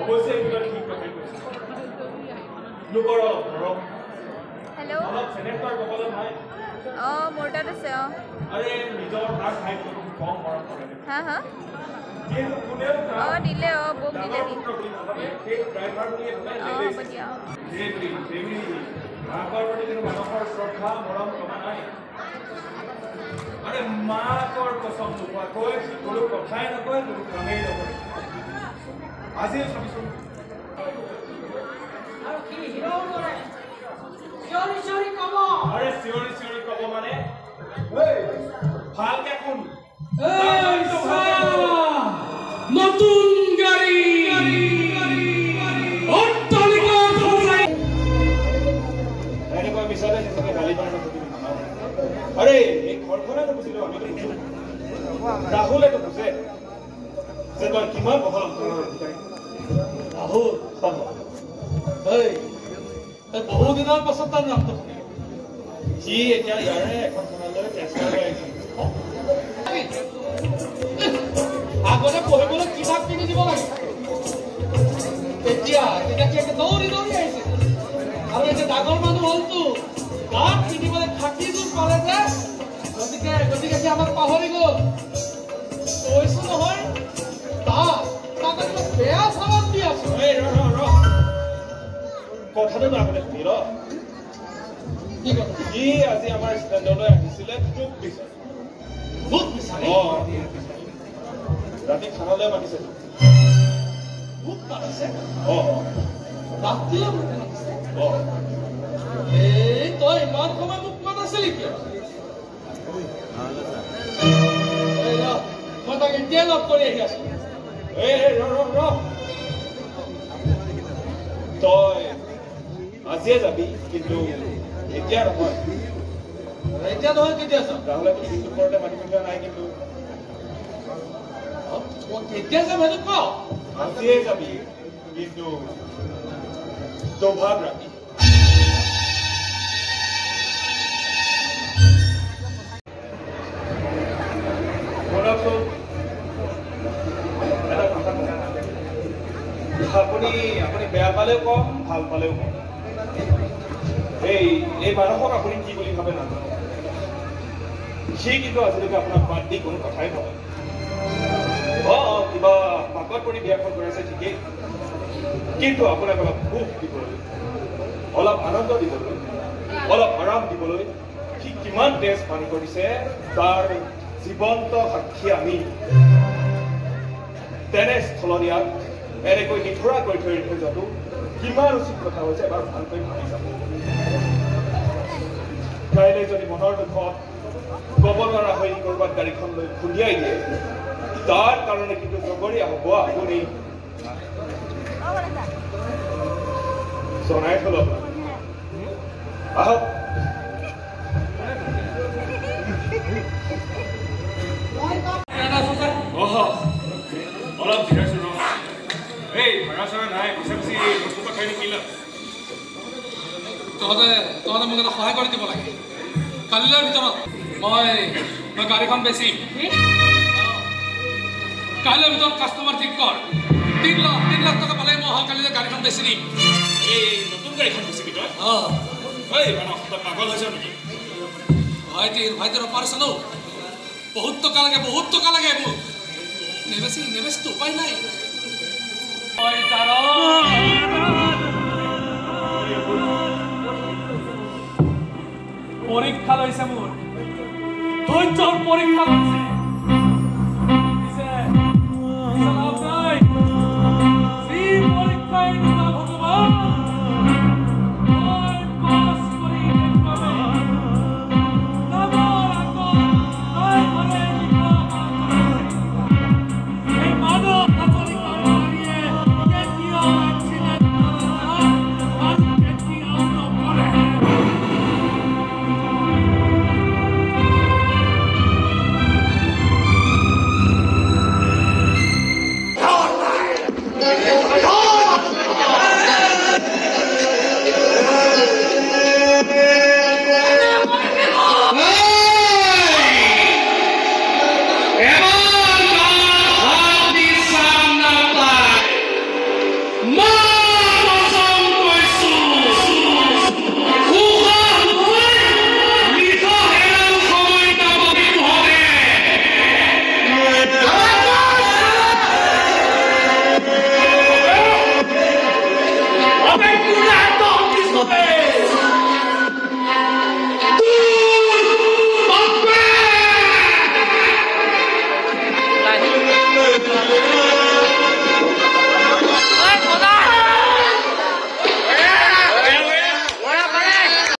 অবশ্যই এগুলো ঠিক কথাই কৈছে লোকৰ ধৰক হেল্ল' অলপ চেনেক্টৰ কবলে নাই মোৰ তাত আছে আৰে নিজৰ ভাগ খাই কম মৰম কৰে হা হা কিন্তু কোনেও দিলে বক দিলে সেই ড্ৰাইভাৰ বুলি বদিয়া মাকৰ প্ৰতি কিন্তু মানুহৰ শ্ৰদ্ধা মৰম কমা নাই আৰে মাকৰ কসম নোপোৱাকৈ কোনো কথাই নকয় কোনো কামেই নকৰে আজি চাবিচোন আৰু কি হিৰো কৰে চিঞৰি চিঞৰি কব আৰে চিঞৰি চিঞৰি কব মানে ভালকে কোন নতুন গাড়ী অট্টালিকা সজাই এনেকৈ বিচাৰে নিজকে গালি পাৰে আৰে এই ঘৰখনে নুবুজিলো আমি ৰাহুলেতো বুজে যে তই কিমান বহল অন্তৰৰ অধিকাৰী ৰাহুল বহু দিনৰ পাছত তাৰ নামটো শুনিলো সি এতিয়া ইয়াৰে এখন থানালৈ ট্ৰেন্সফাৰ হৈ আহিছে আগতে পঢ়িবলৈ কিতাপ কিনি দিব লাগে এতিয়া দৌৰি দৌৰি আহিছে আৰু এতিয়া ডাঙৰ মানুহ হলতো গাত কিনিবলৈ খাকিযোৰ পালে যে গতিকে সি আমাক পাহৰি গল কৈছো নহয় তাক বেয়া চাবাত দি আছো কথাটো আগতে শুনি ৰ কি কথা সি আজি আমাৰ ষ্টেণ্ডলৈ আহিছিলে তোক বিচাৰি ভূত বিচাৰি ৰাতি খানালৈ মাতিছে ভূত মাতিছে ৰাতিলৈ মাতিছে এই তই ইমান সময় মোক মাতিছিলি কিয় মই তাক এতিয়াই লগ কৰি আহি আছো তই আজিয়ে যাবি কিন্তু এতিয়া নহয় এতিয়া নহয় কেতিয়া যাম ৰাহুলে কিন্তু ওপৰতে মাতি মিলোৱা নাই কিন্তু কেতিয়া যাম সেইটো কওঁ আজিয়ে যাবি কিন্তু দৌভাগ ৰাতি আপুনি বেয়া পালেও কম ভাল পালেও কম এই মানুহক আপুনি কি বুলি ভাবে নাজানো সি কিন্তু আজিলৈকে আপোনাক বাদ দি কোনো কথাই ভাবে কিবা পাকত পৰি বিয়াখন কৰাইছে ঠিকেই কিন্তু আপোনাক অলপ সুখ দিবলৈ অলপ আনন্দ দিবলৈ অলপ আৰাম দিবলৈ সি কিমান তেজ পানী কৰিছে তাৰ জীৱন্ত সাক্ষী আমি তেনে স্থলনীয়াত এনেকৈ নিথৰা কৰি থৈ যোৱাটো কিমান উচিত কথা হৈছে এবাৰ ভালকৈ ভাবি যাব কাইলৈ যদি মনৰ দুখত কব নোৱাৰা হৈ কৰবাত গাড়ীখন লৈ খুন্দিয়াই দিয়ে তাৰ কাৰণে কিন্তু জগৰীয়া হব আপুনি জনাই থলো আহক অলপ জিৰাইছো এই ভাড়া চাড়া নাই পইচা বেছি বস্তু খাই নিকিলা তহঁতে মোক এটা সহায় কৰি দিব লাগে কালিলৈ ভিতৰত মই গাড়ীখন বেচিম কাইলৈৰ ভিতৰত কাষ্টমাৰ ঠিক কৰ 3 লাখ টকা পালে মই কালিলৈ গাড়ীখন বেচি দিম এই নতুন গাড়ীখন বেচিবি তই পাগল হৈছে নেকি ভাইটিৰ অপাৰেশ্যন বহুত টকা লাগে এইবোৰ নেবেচিতো উপায় নাই পৰীক্ষা লৈছে মোৰ ধৈৰ্যৰ পৰীক্ষা লৈছে মা